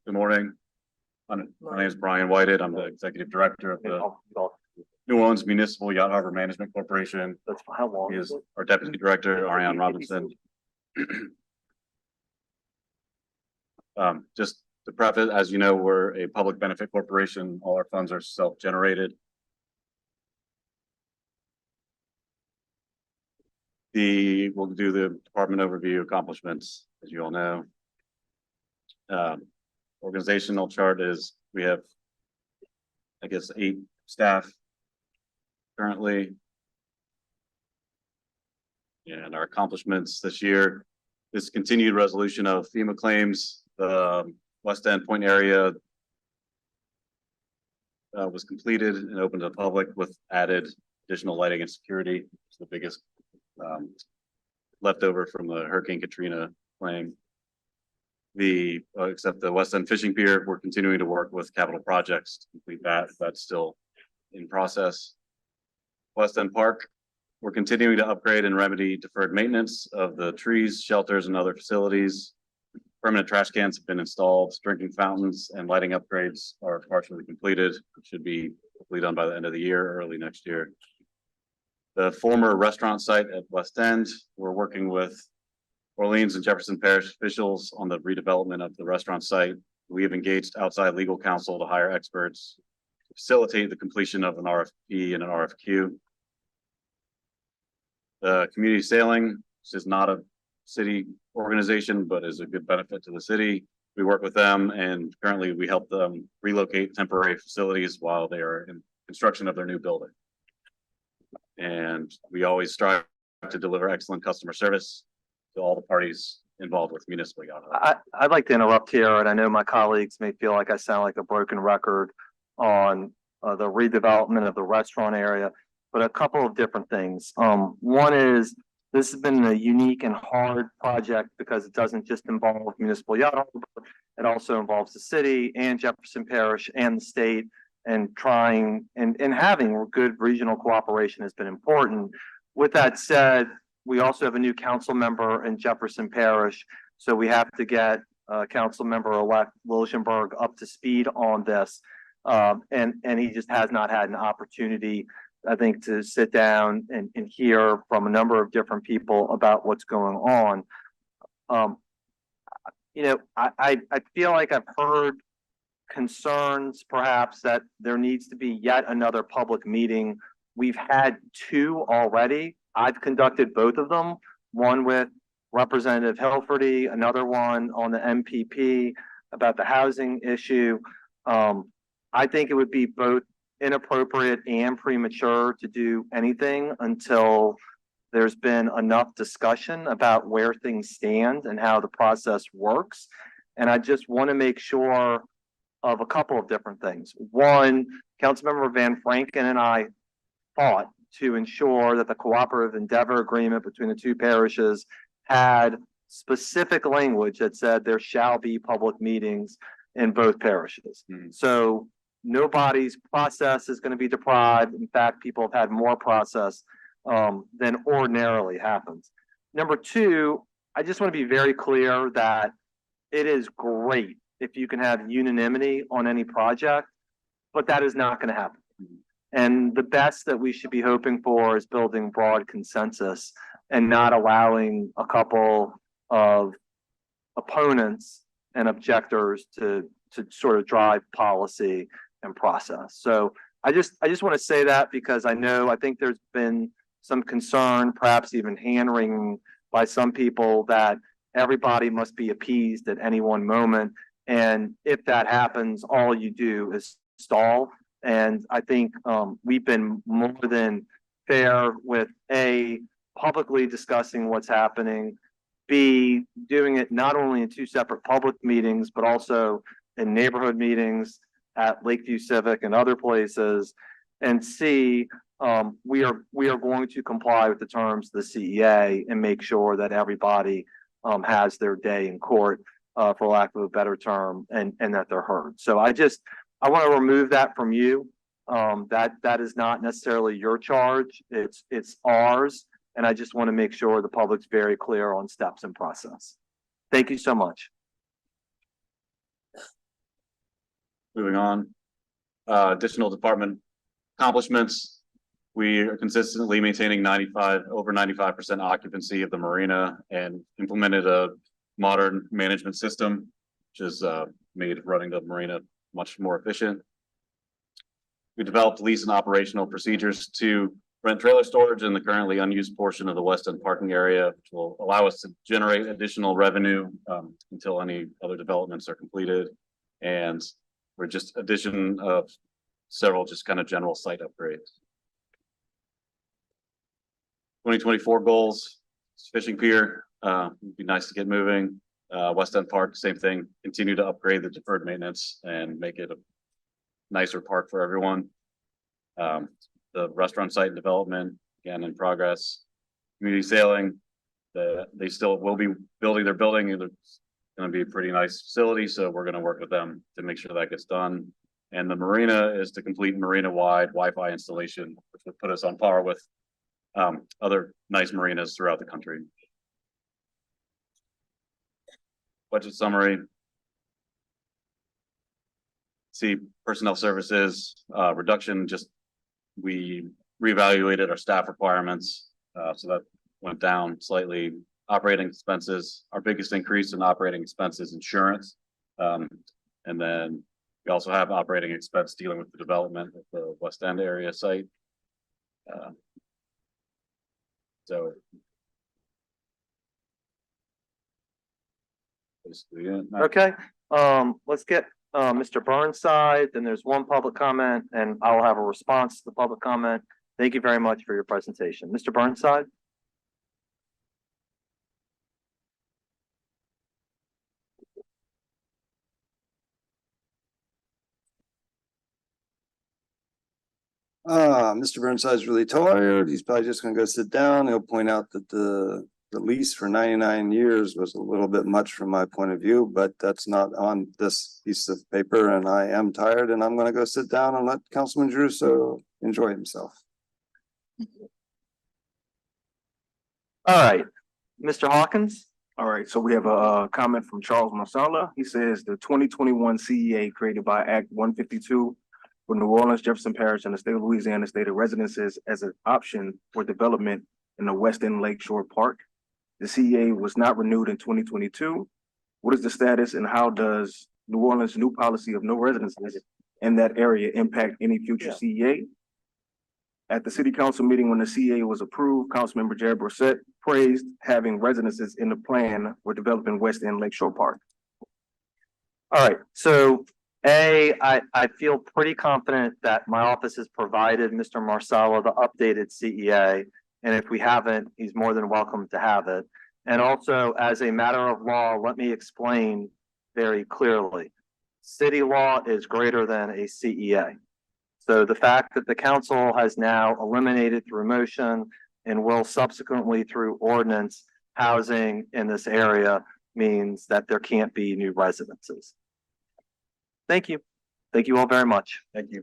Good morning. My name is Brian Whited. I'm the executive director of the New Orleans Municipal Yacht Harbor Management Corporation. That's how long He is our deputy director, Ariane Robinson. Just to preface, as you know, we're a public benefit corporation. All our funds are self-generated. We'll do the department overview accomplishments, as you all know. Organizational chart is we have, I guess, 8 staff currently. And our accomplishments this year is continued resolution of FEMA claims. The West End Point area was completed and open to the public with added additional lighting and security. It's the biggest leftover from the Hurricane Katrina claim. Except the West End Fishing Pier, we're continuing to work with Capital Projects to complete that. That's still in process. West End Park, we're continuing to upgrade and remedy deferred maintenance of the trees, shelters, and other facilities. Permanent trash cans have been installed. Drinking fountains and lighting upgrades are partially completed. It should be hopefully done by the end of the year, early next year. The former restaurant site at West End, we're working with Orleans and Jefferson Parish officials on the redevelopment of the restaurant site. We have engaged outside legal counsel to hire experts to facilitate the completion of an RFP and an RFQ. The community sailing, which is not a city organization, but is a good benefit to the city. We work with them, and currently we help them relocate temporary facilities while they are in construction of their new building. And we always strive to deliver excellent customer service to all the parties involved with municipal yacht harbor. I'd like to interrupt here, and I know my colleagues may feel like I sound like a broken record on the redevelopment of the restaurant area, but a couple of different things. One is this has been a unique and hard project because it doesn't just involve municipal yacht harbor, it also involves the city and Jefferson Parish and the state, and trying and having good regional cooperation has been important. With that said, we also have a new council member in Jefferson Parish, so we have to get council member-elect Wilshenberg up to speed on this. And he just has not had an opportunity, I think, to sit down and hear from a number of different people about what's going on. You know, I feel like I've heard concerns perhaps that there needs to be yet another public meeting. We've had 2 already. I've conducted both of them, one with Representative Hilferty, another one on the MPP about the housing issue. I think it would be both inappropriate and premature to do anything until there's been enough discussion about where things stand and how the process works. And I just want to make sure of a couple of different things. One, Councilmember Van Franken and I fought to ensure that the cooperative endeavor agreement between the 2 parishes had specific language that said there shall be public meetings in both parishes. So nobody's process is going to be deprived. In fact, people have had more process than ordinarily happens. Number 2, I just want to be very clear that it is great if you can have unanimity on any project, but that is not going to happen. And the best that we should be hoping for is building broad consensus and not allowing a couple of opponents and objectors to sort of drive policy and process. So I just want to say that because I think there's been some concern, perhaps even hand-wringing by some people that everybody must be appeased at any one moment. And if that happens, all you do is stall. And I think we've been more than fair with A, publicly discussing what's happening, B, doing it not only in 2 separate public meetings, but also in neighborhood meetings at Lakeview Civic and other places, and C, we are going to comply with the terms of the CEA and make sure that everybody has their day in court, for lack of a better term, and that they're heard. So I want to remove that from you. That is not necessarily your charge. It's ours. And I just want to make sure the public's very clear on steps and process. Thank you so much. Moving on. Additional department accomplishments. We are consistently maintaining over 95% occupancy of the marina and implemented a modern management system, which has made running the marina much more efficient. We developed lease and operational procedures to rent trailer storage in the currently unused portion of the West End parking area, which will allow us to generate additional revenue until any other developments are completed. And we're just addition of several just kind of general site upgrades. 2024 goals, fishing pier, would be nice to get moving. West End Park, same thing, continue to upgrade the deferred maintenance and make it a nicer park for everyone. The restaurant site development, again, in progress. Community sailing, they still will be building their building. It's going to be a pretty nice facility, so we're going to work with them to make sure that gets done. And the marina is to complete marina-wide Wi-Fi installation, which would put us on par with other nice marinas throughout the country. Budget summary. See personnel services reduction. Just we reevaluated our staff requirements, so that went down slightly. Operating expenses, our biggest increase in operating expenses, insurance, and then we also have operating expense dealing with the development of the West End area site. So basically, yeah. Okay, let's get Mr. Burnside, then there's one public comment, and I will have a response to the public comment. Thank you very much for your presentation. Mr. Burnside? Mr. Burnside's really tired. He's probably just gonna go sit down. He'll point out that the lease for 99 years was a little bit much from my point of view, but that's not on this piece of paper, and I am tired, and I'm gonna go sit down and let Councilman Druso enjoy himself. All right, Mr. Hawkins? All right, so we have a comment from Charles Marsala. He says the 2021 CEA created by Act 152 for New Orleans, Jefferson Parish, and the state of Louisiana stated residences as an option for development in the West End Lakeshore Park. The CEA was not renewed in 2022. What is the status and how does New Orleans' new policy of no residences in that area impact any future CEA? At the city council meeting when the CEA was approved, Councilmember Jared Brissett praised having residences in the plan for developing West End Lakeshore Park. All right, so I feel pretty confident that my office has provided Mr. Marsala the updated CEA. And if we haven't, he's more than welcome to have it. And also, as a matter of law, let me explain very clearly. City law is greater than a CEA. So the fact that the council has now eliminated through motion and will subsequently through ordinance housing in this area means that there can't be new residences. Thank you. Thank you all very much. Thank you.